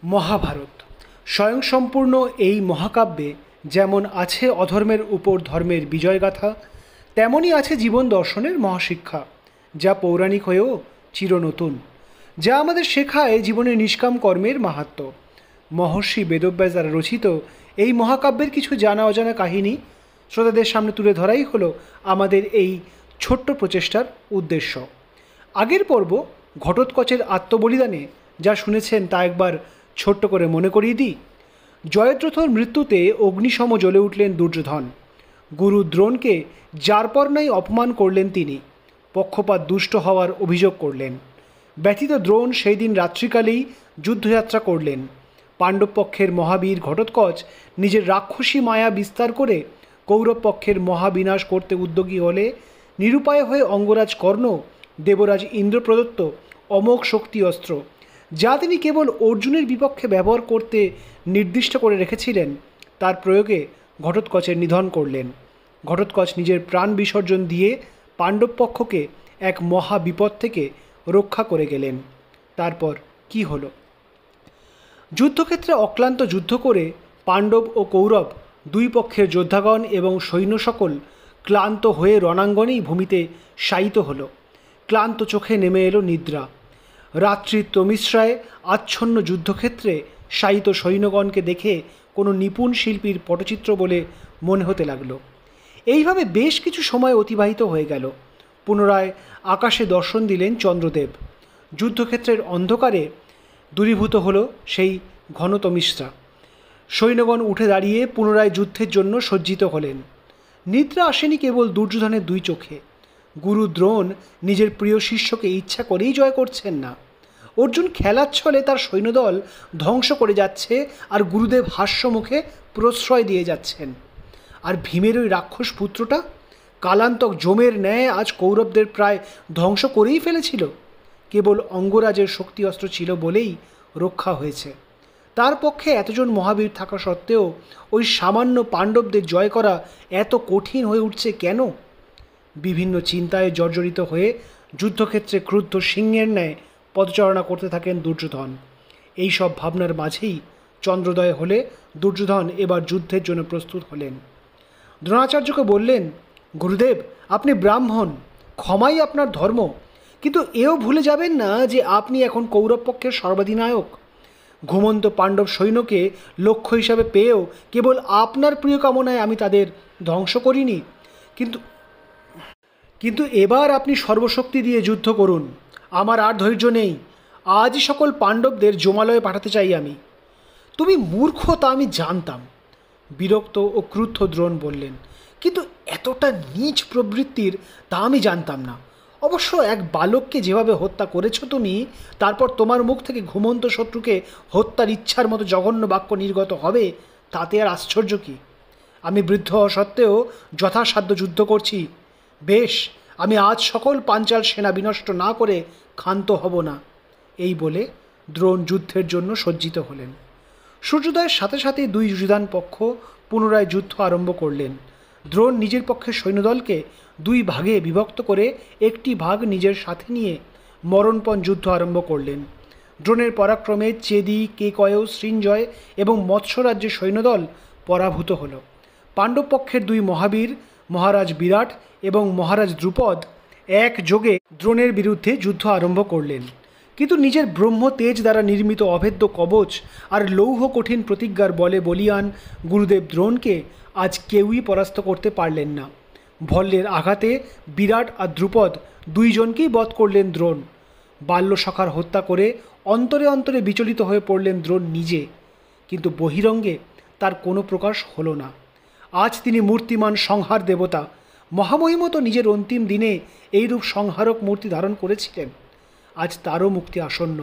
মহাভারত স্বয়ংসম্পূর্ণ এই মহাকাব্যে যেমন আছে অধর্মের উপর ধর্মের বিজয়গাথা, তেমনই আছে জীবন দর্শনের মহাশিক্ষা, যা পৌরাণিক হয়েও চিরনতুন, যা আমাদের শেখায় জীবনের নিষ্কাম কর্মের মাহাত্ম্য। মহর্ষি বেদব্যাস দ্বারা রচিত এই মহাকাব্যের কিছু জানা অজানা কাহিনী শ্রোতাদের সামনে তুলে ধরাই হলো আমাদের এই ছোট্ট প্রচেষ্টার উদ্দেশ্য। আগের পর্ব ঘটোৎকচের আত্মবলিদানে যা শুনেছেন তা একবার ছোট্ট করে মনে করিয়ে দিই। জয়দ্রথর মৃত্যুতে অগ্নিসম জ্বলে উঠলেন দুর্যোধন। গুরু দ্রোণকে যার পর নাই অপমান করলেন তিনি, পক্ষপাত দুষ্ট হওয়ার অভিযোগ করলেন। ব্যথিত দ্রোণ সেই দিন রাত্রিকালেই যুদ্ধযাত্রা করলেন। পাণ্ডব পক্ষের মহাবীর ঘটোৎকচ নিজের রাক্ষসী মায়া বিস্তার করে কৌরব পক্ষের মহাবিনাশ করতে উদ্যোগী হলে নিরুপায় হয়ে অঙ্গরাজ কর্ণ দেবরাজ ইন্দ্র প্রদত্ত অমোঘ শক্তি অস্ত্র, যা তিনি কেবল অর্জুনের বিপক্ষে ব্যবহার করতে নির্দিষ্ট করে রেখেছিলেন, তার প্রয়োগে ঘটোৎকচের নিধন করলেন। ঘটোৎকচ নিজের প্রাণ বিসর্জন দিয়ে পাণ্ডব পক্ষকে এক মহা বিপদ থেকে রক্ষা করে গেলেন। তারপর কি হলো? যুদ্ধক্ষেত্রে অক্লান্ত যুদ্ধ করে পাণ্ডব ও কৌরব দুই পক্ষের যোদ্ধাগণ এবং সৈন্য সকল ক্লান্ত হয়ে রণাঙ্গনেই ভূমিতে শায়িত হলো। ক্লান্ত চোখে নেমে এলো নিদ্রা। রাত্রির তমিশ্রায় আচ্ছন্ন যুদ্ধক্ষেত্রে শায়িত সৈন্যগণকে দেখে কোনো নিপুণ শিল্পীর পটচিত্র বলে মনে হতে লাগলো। এইভাবে বেশ কিছু সময় অতিবাহিত হয়ে গেল। পুনরায় আকাশে দর্শন দিলেন চন্দ্রদেব। যুদ্ধক্ষেত্রের অন্ধকারে দূরীভূত হলো সেই ঘন তমিশ্রা। সৈন্যগণ উঠে দাঁড়িয়ে পুনরায় যুদ্ধের জন্য সজ্জিত হলেন। নিদ্রা আসেনি কেবল দুর্যোধনের দুই চোখে। গুরু দ্রোণ নিজের প্রিয় শিষ্যকে ইচ্ছা করেই জয় করছেন না। অর্জুন খেলার ছলে তার সৈন্যদল ধ্বংস করে যাচ্ছে, আর গুরুদেব হাস্যমুখে প্রশ্রয় দিয়ে যাচ্ছেন। আর ভীমের ওই রাক্ষস পুত্রটা কালান্তক জমের ন্যায় আজ কৌরবদের প্রায় ধ্বংস করেই ফেলেছিল। কেবল অঙ্গরাজের শক্তি অস্ত্র ছিল বলেই রক্ষা হয়েছে। তার পক্ষে এতজন মহাবীর থাকা সত্ত্বেও ওই সামান্য পাণ্ডবদের জয় করা এত কঠিন হয়ে উঠছে কেন? বিভিন্ন চিন্তায় জর্জরিত হয়ে যুদ্ধক্ষেত্রে ক্রুদ্ধ সিংহের ন্যায় পদচারণা করতে থাকেন দুর্যোধন। এই সব ভাবনার মাঝেই চন্দ্রোদয় হলে দুর্যোধন এবার যুদ্ধের জন্য প্রস্তুত হলেন। দ্রোণাচার্যকে বললেন, গুরুদেব, আপনি ব্রাহ্মণ, ক্ষমাই আপনার ধর্ম, কিন্তু এও ভুলে যাবেন না যে আপনি এখন কৌরব পক্ষের সর্বাধিনায়ক। ঘুমন্ত পাণ্ডব সৈন্যকে লক্ষ্য হিসাবে পেয়েও কেবল আপনার প্রিয় কামনায় আমি তাদের ধ্বংস করিনি। কিন্তু এবার আপনি সর্বশক্তি দিয়ে যুদ্ধ করুন। আমার আর ধৈর্য নেই। আজই সকল পাণ্ডবদের জমালয়ে পাঠাতে চাই আমি। তুমি মূর্খ তা আমি জানতাম, বিরক্ত ও ক্রুদ্ধ দ্রোণ বললেন, কিন্তু এতটা নীচ প্রবৃত্তির তা আমি জানতাম না। অবশ্য এক বালককে যেভাবে হত্যা করেছ তুমি, তারপর তোমার মুখ থেকে ঘুমন্ত শত্রুকে হত্যার ইচ্ছার মতো জঘন্য বাক্য নির্গত হবে, তাতে আর আশ্চর্য কি? আমি বৃদ্ধ হওয়া সত্ত্বেও যথাসাধ্য যুদ্ধ করছি। বেশ, আমি আজ সকল পাঞ্চাল সেনা বিনষ্ট না করে ক্ষান্ত হব না। এই বলে দ্রোণ যুদ্ধের জন্য সজ্জিত হলেন। সূর্যোদয়ের সাথে সাথে দুই যুযুধান পক্ষ পুনরায় যুদ্ধ আরম্ভ করলেন। দ্রোণ নিজের পক্ষের সৈন্যদলকে দুই ভাগে বিভক্ত করে একটি ভাগ নিজের সাথে নিয়ে মরণপণ যুদ্ধ আরম্ভ করলেন। দ্রোণের পরাক্রমে চেদি, কেকয়, সৃঞ্জয় এবং মৎস্যরাজ্যের সৈন্যদল পরাভূত হল। পাণ্ডব পক্ষের দুই মহাবীর মহারাজ বিরাট এবং মহারাজ দ্রুপদ একযোগে দ্রোণের বিরুদ্ধে যুদ্ধ আরম্ভ করলেন। কিন্তু নিজের ব্রহ্ম তেজ দ্বারা নির্মিত অভেদ্য কবচ আর লৌহ কঠিন প্রতিজ্ঞার বলে বলিয়ান গুরুদেব দ্রোণকে আজ কেউই পরাস্ত করতে পারলেন না। ভল্লের আঘাতে বিরাট আর দ্রুপদ দুইজনকেই বধ করলেন দ্রোণ। বাল্যসখার হত্যা করে অন্তরে অন্তরে বিচলিত হয়ে পড়লেন দ্রোণ নিজে, কিন্তু বহিরঙ্গে তার কোনো প্রকাশ হলো না। আজ তিনি মূর্তিমান সংহার দেবতা। মহামহিমত নিজের অন্তিম দিনে এইরূপ সংহারক মূর্তি ধারণ করেছিলেন। আজ তারও মুক্তি আসন্ন।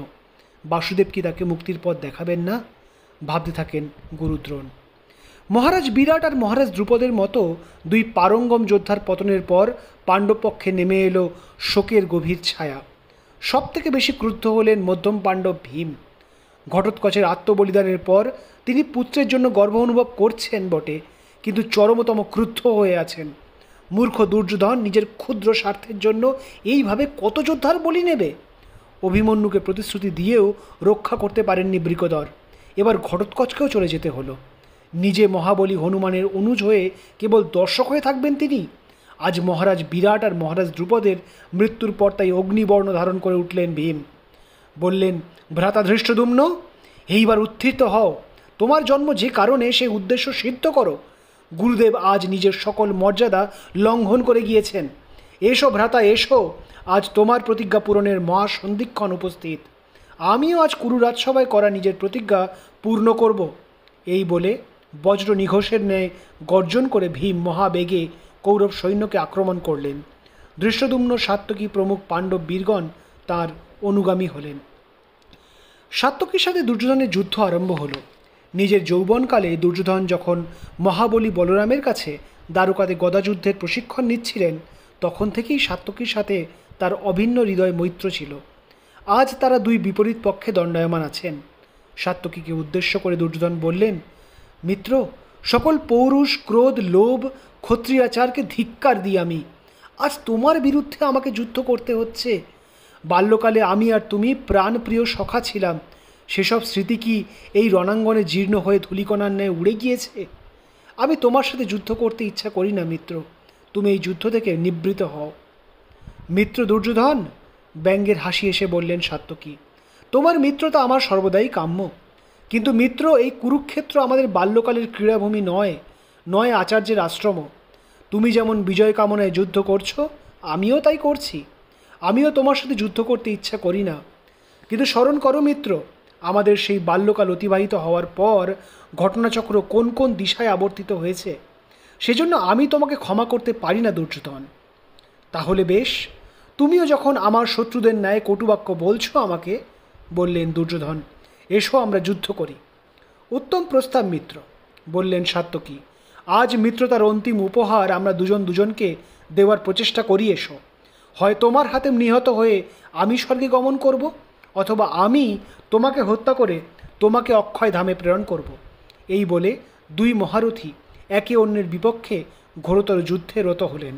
বাসুদেব কি তাকে মুক্তির পথ দেখাবেন না? ভাবতে থাকেন গুরু দ্রোণ। মহারাজ বিরাট আর মহারাজ দ্রুপদের মতো দুই পারঙ্গম যোদ্ধার পতনের পর পাণ্ডব পক্ষে নেমে এলো শোকের গভীর ছায়া। সব থেকে বেশি ক্রুদ্ধ হলেন মধ্যম পাণ্ডব ভীম। ঘটোৎকচের আত্মবলিদানের পর তিনি পুত্রের জন্য গর্ব অনুভব করছেন বটে, কিন্তু চরমতম ক্রুদ্ধ হয়ে আছেন। মূর্খ দুর্যোধন নিজের ক্ষুদ্র স্বার্থের জন্য এইভাবে কত যোদ্ধার বলি নেবে? অভিমন্যুকে প্রতিশ্রুতি দিয়েও রক্ষা করতে পারেননি বৃকোদর। এবার ঘটোৎকচকেও চলে যেতে হলো। নিজে মহাবলী হনুমানের অনুজ হয়ে কেবল দর্শক হয়ে থাকবেন তিনি? আজ মহারাজ বিরাট আর মহারাজ দ্রুপদের মৃত্যুর পর তাই অগ্নিবর্ণ ধারণ করে উঠলেন ভীম। বললেন, ভ্রাতা ধৃষ্টদ্যুম্ন, এইবার উত্থিত হও। তোমার জন্ম যে কারণে সেই উদ্দেশ্য সিদ্ধ করো। গুরুদেব আজ নিজের সকল মর্যাদা লঙ্ঘন করে গিয়েছেন। এসো ভ্রাতা, এসো, আজ তোমার প্রতিজ্ঞা পূরণের মহাসন্ধিক্ষণ উপস্থিত। আমিও আজ কুরু রাজসভায় করা নিজের প্রতিজ্ঞা পূর্ণ করব। এই বলে বজ্র নিঘোষের ন্যায় গর্জন করে ভীম মহাবেগে কৌরব সৈন্যকে আক্রমণ করলেন। ধৃষ্টদ্যুম্ন, সাত্যকী প্রমুখ পাণ্ডব বীরগণ তার অনুগামী হলেন। সাত্যকীর সাথে দুর্যোধনের যুদ্ধ আরম্ভ হলো। নিজের যৌবনকালে দুর্যোধন যখন মহাবলী বলরামের কাছে দ্বারকাতে গদাযুদ্ধের প্রশিক্ষণ নিচ্ছিলেন, তখন থেকেই সাত্যকীর সাথে তার অভিন্ন হৃদয় মৈত্র ছিল। আজ তারা দুই বিপরীত পক্ষে দণ্ডায়মান আছেন। সাত্যকীকে উদ্দেশ্য করে দুর্যোধন বললেন, মিত্র, সকল পৌরুষ, ক্রোধ, লোভ, ক্ষত্রিয়াচারকে ধিক্কার দিই আমি। আজ তোমার বিরুদ্ধে আমাকে যুদ্ধ করতে হচ্ছে। বাল্যকালে আমি আর তুমি প্রাণপ্রিয় সখা ছিলাম। সেসব স্মৃতি কি এই রণাঙ্গনে জীর্ণ হয়ে ধূলিকণার ন্যায় উড়ে গিয়েছে? আমি তোমার সাথে যুদ্ধ করতে ইচ্ছা করি না মিত্র। তুমি এই যুদ্ধ থেকে নিবৃত হও। মিত্র দুর্যোধন, ব্যঙ্গের হাসি এসে বললেন সাত্যকী, তোমার মিত্রতা আমার সর্বদাই কাম্য। কিন্তু মিত্র, এই কুরুক্ষেত্র আমাদের বাল্যকালের ক্রীড়াভূমি নয়, নয় আচার্যের আশ্রম। তুমি যেমন বিজয় কামনায় যুদ্ধ করছো, আমিও তাই করছি। আমিও তোমার সাথে যুদ্ধ করতে ইচ্ছা করি না। কিন্তু স্মরণ করো মিত্র, আমাদের সেই বাল্যকাল অতিবাহিত হওয়ার পর ঘটনাচক্র কোন কোন দিশায় আবর্তিত হয়েছে। সেজন্য আমি তোমাকে ক্ষমা করতে পারি না দুর্যোধন। তাহলে বেশ, তুমিও যখন আমার শত্রুদের ন্যায় কটুবাক্য বলছো আমাকে, বললেন দুর্যোধন, এসো আমরা যুদ্ধ করি। উত্তম প্রস্তাব মিত্র, বললেন সাত্যকী। আজ মিত্রতার অন্তিম উপহার আমরা দুজন দুজনকে দেওয়ার প্রচেষ্টা করি। এসো, হয় তোমার হাতে নিহত হয়ে আমি স্বর্গে গমন করব, অথবা আমি তোমাকে হত্যা করে তোমাকে অক্ষয় ধামে প্রেরণ করব। এই বলে দুই মহারথী একে অন্যের বিপক্ষে ঘোরতর যুদ্ধে রত হলেন।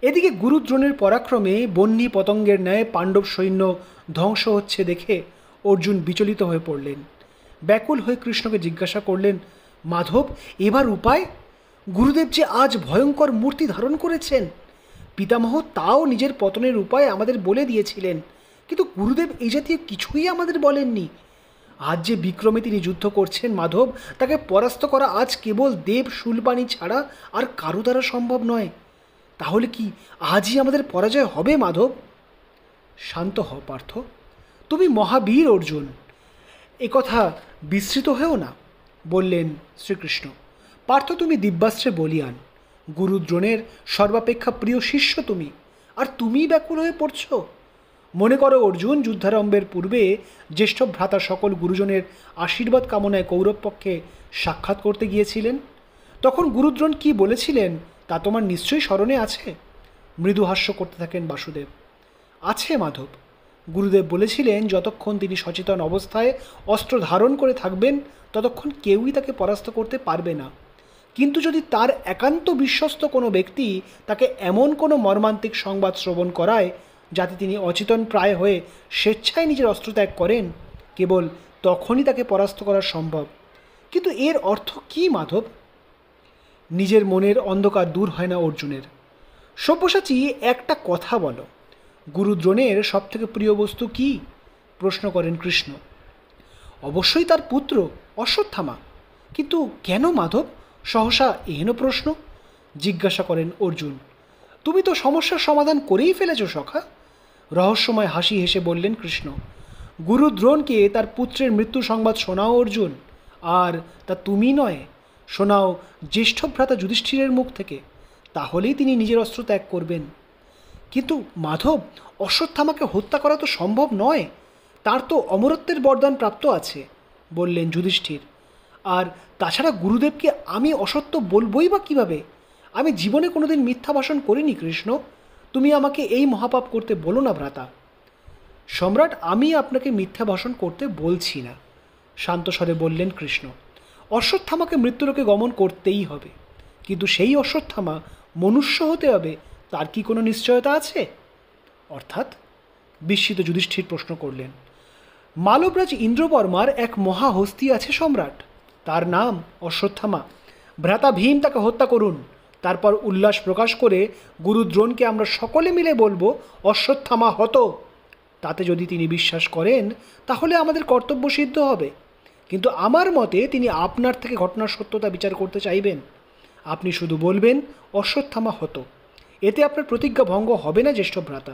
এদিকে গুরুদ্রোণের পরাক্রমে বহ্নি পতঙ্গের ন্যায় পাণ্ডব সৈন্য ধ্বংস হচ্ছে দেখে অর্জুন বিচলিত হয়ে পড়লেন। ব্যাকুল হয়ে কৃষ্ণকে জিজ্ঞাসা করলেন, মাধব, এবার উপায়? গুরুদেব যে আজ ভয়ঙ্কর মূর্তি ধারণ করেছেন। পিতামহ তাও নিজের পতনের উপায় আমাদের বলে দিয়েছিলেন, কিন্তু গুরুদেব এই জাতীয় কিছুই আমাদের বলেননি। আজ যে বিক্রমে তিনি যুদ্ধ করছেন মাধব, তাকে পরাস্ত করা আজ কেবল দেব শূলপাণি ছাড়া আর কারো দ্বারা সম্ভব নয়। তাহলে কি আজই আমাদের পরাজয় হবে মাধব? শান্ত হও পার্থ, তুমি মহাবীর অর্জুন, একথা বিস্মৃত হয়েও না, বললেন শ্রীকৃষ্ণ। পার্থ, তুমি দিব্যাস্ত্রে বলিয়ান, গুরুদ্রোণের সর্বাপেক্ষা প্রিয় শিষ্য তুমি, আর তুমিই ব্যাকুল হয়ে পড়ছ। মনে করো অর্জুন যুদ্ধারম্ভের পূর্বে জ্যেষ্ঠ ভ্রাতা সকল গুরুজনের আশীর্বাদ কামনায় কৌরব পক্ষে সাক্ষাৎ করতে গিয়েছিলেন। তখন গুরুদ্রোণ কি বলেছিলেন তা তোমার নিশ্চয়ই স্মরণে আছে। মৃদু হাস্য করতে থাকেন বাসুদেব। আছে মাধব, গুরুদেব বলেছিলেন যতক্ষণ তিনি সচেতন অবস্থায় অস্ত্র ধারণ করে থাকবেন ততক্ষণ কেউই তাকে পরাস্ত করতে পারবে না। কিন্তু যদি তার একান্ত বিশ্বস্ত কোনো ব্যক্তি তাকে এমন কোনো মর্মান্তিক সংবাদ শ্রবণ করায় যাতে তিনি অচেতন প্রায় হয়ে স্বেচ্ছায় নিজের অস্ত্র ত্যাগ করেন, কেবল তখনই তাকে পরাস্ত করা সম্ভব। কিন্তু এর অর্থ কী মাধব? নিজের মনের অন্ধকার দূর হয় না অর্জুনের। সব্যসাচী, একটা কথা বলো, গুরুদ্রোণের সবথেকে প্রিয় বস্তু কি? প্রশ্ন করেন কৃষ্ণ। অবশ্যই তার পুত্র অশ্বত্থামা। কিন্তু কেন মাধব, সহসা এহেন প্রশ্ন? জিজ্ঞাসা করেন অর্জুন। তুমি তো সমস্যার সমাধান করেই ফেলেছ সখা। রহস্যময় হাসি হেসে বললেন কৃষ্ণ। গুরুদ্রোণকে তার পুত্রের মৃত্যু সংবাদ শোনাও অর্জুন, আর তা তুমি নয়, শোনাও জ্যেষ্ঠ ভ্রাতা যুধিষ্ঠিরের মুখ থেকে। তাহলেই তিনি নিজের অস্ত্র ত্যাগ করবেন। কিন্তু মাধব, অশ্বত্থামাকে হত্যা করা তো সম্ভব নয়, তার তো অমরত্বের বরদান প্রাপ্ত আছে, বললেন যুধিষ্ঠির। আর তাছাড়া গুরুদেবকে আমি অসত্য বলবই বা কীভাবে? আমি জীবনে কোনোদিন মিথ্যা ভাষণ করিনি কৃষ্ণ। তুমি আমাকে এই মহাপাপ করতে বলো না ভ্রাতা। সম্রাট, আমি আপনাকে মিথ্যা ভাষণ করতে বলছি না, শান্ত স্বরে বললেন কৃষ্ণ। অশ্বত্থামাকে মৃত্যুলোকে গমন করতেই হবে, কিন্তু সেই অশ্বত্থামা মনুষ্য হতে হবে তার কি কোনো নিশ্চয়তা আছে? অর্থাৎ? বিস্মিত যুধিষ্ঠির প্রশ্ন করলেন। মালবরাজ ইন্দ্রবর্মার এক মহাহস্তি আছে সম্রাট, তার নাম অশ্বত্থামা। ভ্রাতা ভীম তাকে হত্যা করুন, তারপর উল্লাস প্রকাশ করে গুরু দ্রোণকে আমরা সকলে মিলে বলবো অশ্বত্থামা হত। তাতে যদি তিনি বিশ্বাস করেন তাহলে আমাদের কর্তব্য সিদ্ধ হবে, কিন্তু আমার মতে তিনি আপনার থেকে ঘটনার সত্যতা বিচার করতে চাইবেন। আপনি শুধু বলবেন অশ্বত্থামা হত, এতে আপনার প্রতিজ্ঞা ভঙ্গ হবে না জ্যেষ্ঠ ভ্রাতা।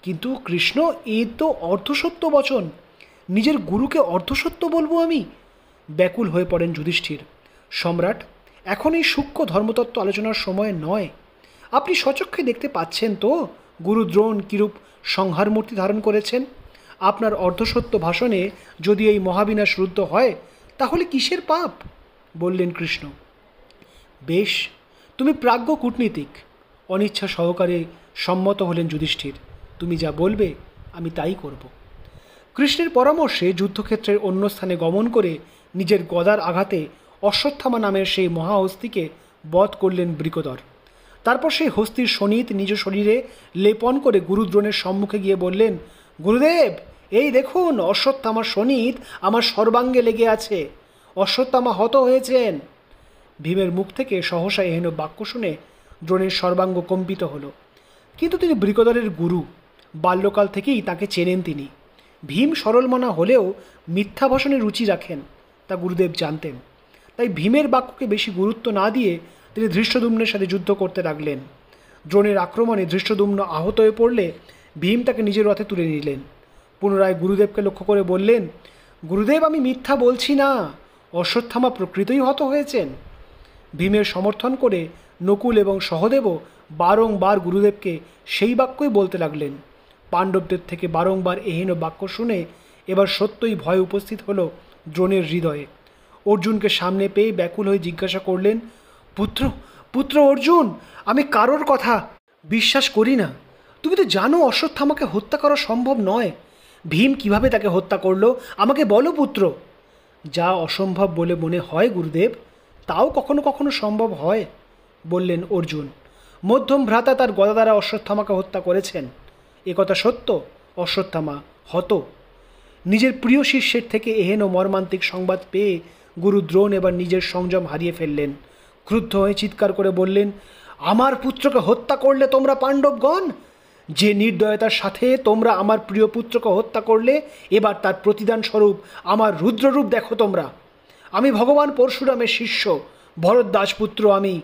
কিন্তু কৃষ্ণ, এ তো অর্ধসত্য বচন, নিজের গুরুকে অর্ধসত্য বলবো আমি? ব্যাকুল হয়ে পড়েন যুধিষ্ঠির। সম্রাট, এখন এই সূক্ষ্ম ধর্মতত্ত্ব আলোচনার সময় নয়। আপনি স্বচক্ষে দেখতে পাচ্ছেন তো গুরু দ্রোণ কিরূপ সংহার মূর্তি ধারণ করেছেন। আপনার অর্ধসত্য ভাষণে যদি এই মহাবিনাশ রুদ্ধ হয় তাহলে কিসের পাপ? বললেন কৃষ্ণ। বেশ, তুমি প্রাজ্ঞ কূটনীতিক। অনিচ্ছা সহকারে সম্মত হলেন যুধিষ্ঠির। তুমি যা বলবে আমি তাই করব। কৃষ্ণের পরামর্শে যুদ্ধক্ষেত্রের অন্য স্থানে গমন করে নিজের গদার আঘাতে অশ্বত্থামা নামের সেই মহাহস্তিকে বধ করলেন বৃকোদর। তারপর সেই হস্তির শোণিত নিজ শরীরে লেপন করে গুরুদ্রোণের সম্মুখে গিয়ে বললেন, গুরুদেব, এই দেখুন অশ্বত্থামার শোণিত আমার সর্বাঙ্গে লেগে আছে, অশ্বত্থামা হত হয়েছেন। ভীমের মুখ থেকে সহসা এহেন বাক্য শুনে দ্রোণের সর্বাঙ্গ কম্পিত হল। কিন্তু তিনি বৃকোদরের গুরু, বাল্যকাল থেকেই তাকে চেনেন তিনি। ভীম সরলমনা হলেও মিথ্যা ভাষণে রুচি রাখেন, তা গুরুদেব জানতেন। তাই ভীমের বাক্যকে বেশি গুরুত্ব না দিয়ে তিনি ধৃষ্টদ্যুম্নের সাথে যুদ্ধ করতে লাগলেন। দ্রোণের আক্রমণে ধৃষ্টদ্যুম্ন আহত হয়ে পড়লে ভীম তাকে নিজের রথে তুলে নিলেন। পুনরায় গুরুদেবকে লক্ষ্য করে বললেন, গুরুদেব, আমি মিথ্যা বলছি না, অশ্বত্থামা প্রকৃতই হত হয়েছেন। ভীমের সমর্থন করে নকুল এবং সহদেবও বারংবার গুরুদেবকে সেই বাক্যই বলতে লাগলেন। পাণ্ডবদের থেকে বারংবার এহেন বাক্য শুনে এবার সত্যই ভয় উপস্থিত হলো দ্রোণের হৃদয়ে। অর্জুনকে সামনে পেয়ে ব্যাকুল হয়ে জিজ্ঞাসা করলেন, পুত্র পুত্র অর্জুন, আমি কারোর কথা বিশ্বাস করি না। তুমি তো জানো অশ্বত্থামাকে হত্যা করা সম্ভব নয়। ভীম কিভাবে তাকে হত্যা করলো আমাকে বলো পুত্র। যা অসম্ভব বলে মনে হয় গুরুদেব, তাও কখনো কখনো সম্ভব হয়, বললেন অর্জুন। মধ্যম ভ্রাতা তার গদা দ্বারা অশ্বত্থামাকে হত্যা করেছেন, একথা সত্য। অশ্বত্থামা হত। নিজের প্রিয় শিষ্যের থেকে এহেন মর্মান্তিক সংবাদ পেয়ে গুরু দ্রোণ এবার নিজের সংযম হারিয়ে ফেললেন। ক্রুদ্ধ হয়ে চিৎকার করে বললেন, আমার পুত্রকে হত্যা করলে তোমরা পাণ্ডবগণ? যে নির্দয়তার সাথে তোমরা আমার প্রিয় পুত্রকে হত্যা করলে, এবার তার প্রতিদান স্বরূপ আমার রুদ্ররূপ দেখো তোমরা। আমি ভগবান পরশুরামের শিষ্য, ভরদ্বাজ পুত্র আমি।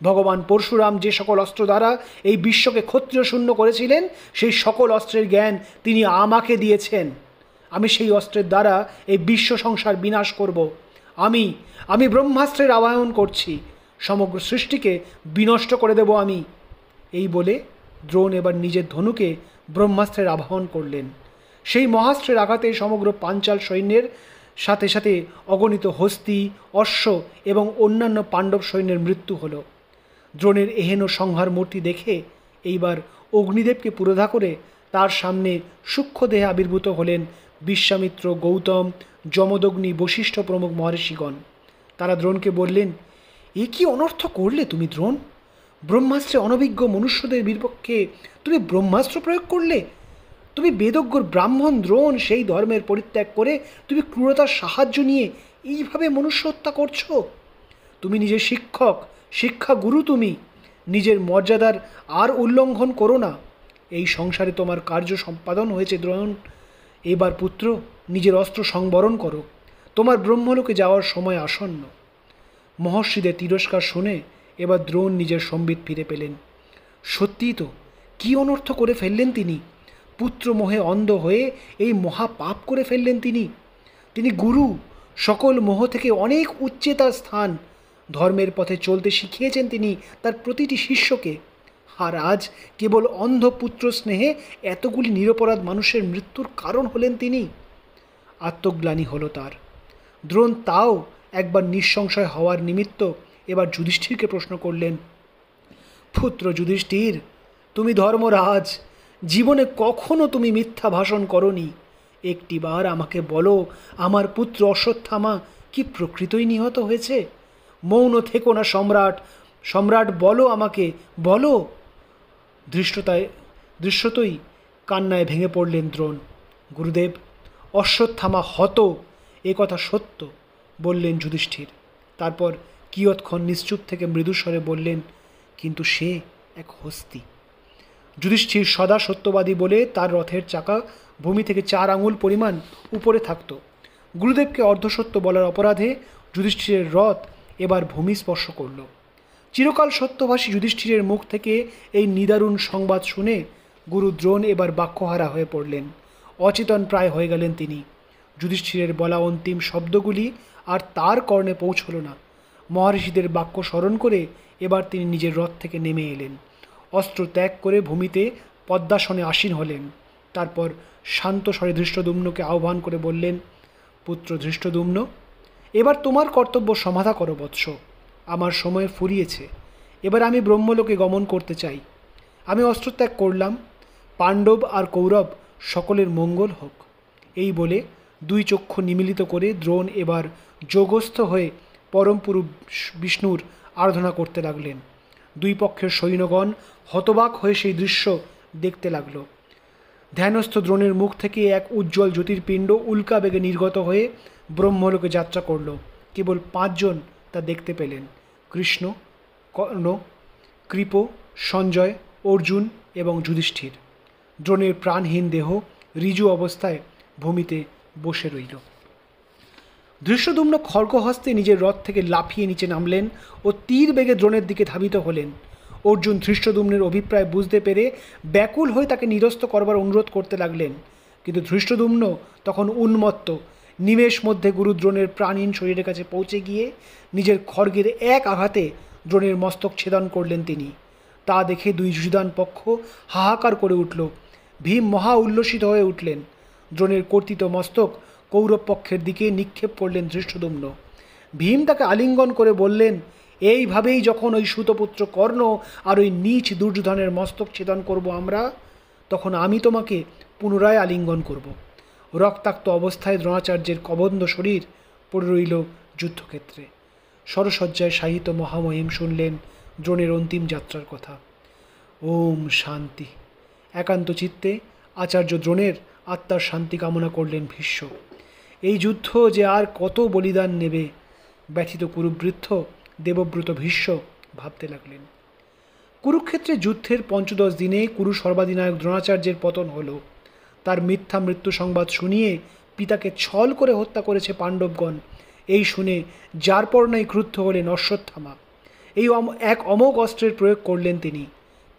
ভগবান পরশুরাম যে সকল অস্ত্র দ্বারা এই বিশ্বকে ক্ষত্রিয় শূন্য করেছিলেন, সেই সকল অস্ত্রের জ্ঞান তিনি আমাকে দিয়েছেন। আমি সেই অস্ত্রের দ্বারা এই বিশ্ব সংসার বিনাশ করব। আমি ব্রহ্মাস্ত্রের আবাহন করছি, সমগ্র সৃষ্টিকে বিনষ্ট করে দেব আমি। এই বলে দ্রোণ এবার নিজের ধনুকে ব্রহ্মাস্ত্রের আবাহন করলেন। সেই মহাস্ত্রের আঘাতে সমগ্র পাঞ্চাল সৈন্যের সাথে সাথে অগণিত হস্তি, অশ্ব এবং অন্যান্য পাণ্ডব সৈন্যের মৃত্যু হল। দ্রোণের এহেন সংহার মূর্তি দেখে এইবার অগ্নিদেবকে পুরোধা করে তার সামনে সূক্ষ্ম দেহে আবির্ভূত হলেন বিশ্বামিত্র, গৌতম, যমদগ্নি, বশিষ্ঠ প্রমুখ মহর্ষিগণ। তারা দ্রোণকে বললেন, এ কি অনর্থ করলে তুমি দ্রোণ? ব্রহ্মাস্ত্রে অনভিজ্ঞ মনুষ্যদের বিপক্ষে তুমি ব্রহ্মাস্ত্র প্রয়োগ করলে। তুমি বেদজ্ঞ ব্রাহ্মণ দ্রোণ, সেই ধর্মের পরিত্যাগ করে তুমি ক্রূরতার সাহায্য নিয়ে এইভাবে মনুষ্য হত্যা করছো। তুমি নিজের শিক্ষক, শিক্ষা গুরু, তুমি নিজের মর্যাদার আর উল্লঙ্ঘন করো না। এই সংসারে তোমার কার্য সম্পাদন হয়েছে দ্রোণ। এবার পুত্র, নিজের অস্ত্র সংবরণ করো, তোমার ব্রহ্মলোকে যাওয়ার সময় আসন্ন। মহর্ষিদের তিরস্কার শুনে এবার দ্রোণ নিজের সম্বিত ফিরে পেলেন। সত্যিই তো, কী অনর্থ করে ফেললেন তিনি। পুত্র মোহে অন্ধ হয়ে এই মহা পাপ করে ফেললেন তিনি। তিনি গুরু, সকল মোহ থেকে অনেক উচ্চে তার স্থান। ধর্মের পথে চলতে শিখিয়েছেন তিনি তার প্রতিটি শিষ্যকে। আর আজ কেবল অন্ধ পুত্র স্নেহে এতগুলি নিরপরাধ মানুষের মৃত্যুর কারণ হলেন তিনি। আত্মগ্লানি হলো তার। দ্রোণ তাও একবার নিঃসংশয় হওয়ার নিমিত্ত এবার যুধিষ্ঠিরকে প্রশ্ন করলেন, পুত্র যুধিষ্ঠির, তুমি ধর্মরাজ, জীবনে কখনো তুমি মিথ্যা ভাষণ করনি। একটিবার আমাকে বলো, আমার পুত্র অশ্বত্থামা কি প্রকৃতই নিহত হয়েছে? মৌন থেকো না সম্রাট, সম্রাট বলো আমাকে, বলো। দৃশ্যতই কান্নায় ভেঙে পড়লেন দ্রোণ। গুরুদেব, অশ্বত্থামা হত, এ কথা সত্য, বললেন যুধিষ্ঠির। তারপর কিয়ৎক্ষণ নিশ্চুপ থেকে মৃদুস্বরে বললেন, কিন্তু সে এক হস্তি। যুধিষ্ঠির সদা সত্যবাদী বলে তার রথের চাকা ভূমি থেকে 4 আঙুল পরিমাণ উপরে থাকত। গুরুদেবকে অর্ধসত্য বলার অপরাধে যুধিষ্ঠিরের রথ এবার ভূমি স্পর্শ করল। চিরকাল সত্যভাষী যুধিষ্ঠিরের মুখ থেকে এই নিদারুণ সংবাদ শুনে গুরু দ্রোণ এবার বাক্যহারা হয়ে পড়লেন। অচেতন প্রায় হয়ে গেলেন তিনি। যুধিষ্ঠিরের বলা অন্তিম শব্দগুলি আর তার কর্ণে পৌঁছল না। মহর্ষিদের বাক্য স্মরণ করে এবার তিনি নিজের রথ থেকে নেমে এলেন। অস্ত্র ত্যাগ করে ভূমিতে পদ্মাসনে আসীন হলেন। তারপর শান্ত স্বরে ধৃষ্টদ্যুম্নকে আহ্বান করে বললেন, পুত্র ধৃষ্টদ্যুম্ন, এবার তোমার কর্তব্য সমাধা করো বৎস। আমার সময় ফুরিয়েছে, এবার আমি ব্রহ্মলোকে গমন করতে চাই। আমি অস্ত্রত্যাগ করলাম, পাণ্ডব আর কৌরব সকলের মঙ্গল হোক। এই বলে 2 চক্ষু নিমীলিত করে দ্রোণ এবার যোগস্থ হয়ে পরমপুরুষ বিষ্ণুর আরাধনা করতে লাগলেন। 2 পক্ষের সৈন্যগণ হতবাক হয়ে সেই দৃশ্য দেখতে লাগল। ধ্যানস্থ দ্রোণের মুখ থেকে এক উজ্জ্বল জ্যোতির্পিণ্ড উল্কা বেগে নির্গত হয়ে ব্রহ্মলোকে যাত্রা করল। কেবল 5 জন তা দেখতে পেলেন, কৃষ্ণ, কর্ণ, কৃপ, সঞ্জয়, অর্জুন এবং যুধিষ্ঠির। দ্রোণের প্রাণহীন দেহ ঋজু অবস্থায় ভূমিতে বসে রইল। ধৃষ্টদ্যুম্ন খড়গহস্তে নিজের রথ থেকে লাফিয়ে নিচে নামলেন ও তীর বেগে দ্রোণের দিকে ধাবিত হলেন। অর্জুন ধৃষ্টদ্যুম্নের অভিপ্রায় বুঝতে পেরে ব্যাকুল হয়ে তাকে নিরস্ত করবার অনুরোধ করতে লাগলেন, কিন্তু ধৃষ্টদ্যুম্ন তখন উন্মত্ত। নিমেষ মধ্যে গুরু দ্রোণের প্রাণহীন শরীরের কাছে পৌঁছে গিয়ে নিজের খড়গের এক আঘাতে দ্রোণের মস্তক ছেদন করলেন তিনি। তা দেখে 2 যুযুধান পক্ষ হাহাকার করে উঠল। ভীম মহা উল্লসিত হয়ে উঠলেন। দ্রোণের কর্তিত মস্তক কৌরব পক্ষের দিকে নিক্ষেপ করলেন ধৃষ্টদ্যুম্ন। ভীম তাকে আলিঙ্গন করে বললেন, এইভাবেই যখন ওই সুতপুত্র কর্ণ আর ওই নীচ দুর্যোধনের মস্তক ছেদন করব আমরা, তখন আমি তোমাকে পুনরায় আলিঙ্গন করব। রক্তাক্ত অবস্থায় দ্রোণাচার্যের কবন্ধ শরীর পড়ে রইল যুদ্ধক্ষেত্রে। সরসজ্জায় শায়িত মহামহিম শুনলেন দ্রোণের অন্তিম যাত্রার কথা। ওম শান্তি। একান্ত চিত্তে আচার্য দ্রোণের আত্মার শান্তি কামনা করলেন ভীষ্ম। এই যুদ্ধ যে আর কত বলিদান নেবে, ব্যথিত কুরুবৃদ্ধ দেবব্রত ভীষ্ম ভাবতে লাগলেন। কুরুক্ষেত্রে যুদ্ধের 15 দিনে কুরু সর্বাধিনায়ক দ্রোণাচার্যের পতন হলো। তার মিথ্যা মৃত্যু সংবাদ শুনিয়ে পিতাকে ছল করে হত্যা করেছে পাণ্ডবগণ, এই শুনে যার পর নাই ক্রুদ্ধ হলেন অশ্বত্থামা। এই এক অমোঘ অস্ত্রের প্রয়োগ করলেন তিনি।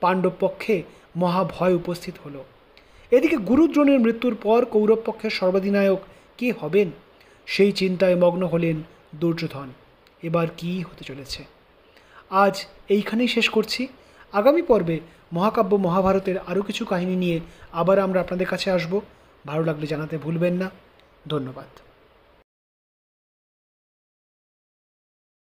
পাণ্ডব পক্ষে মহাভয় উপস্থিত হলো। এদিকে গুরু দ্রোণের মৃত্যুর পর কৌরব পক্ষের সর্বাধিনায়ক কে হবেন, সেই চিন্তায় মগ্ন হলেন দুর্যোধন। এবার কী হতে চলেছে? আজ এইখানেই শেষ করছি। আগামী পর্বে মহাকাব্য মহাভারতের আরও কিছু কাহিনী নিয়ে আবার আমরা আপনাদের কাছে আসব। ভালো লাগলে জানাতে ভুলবেন না। ধন্যবাদ।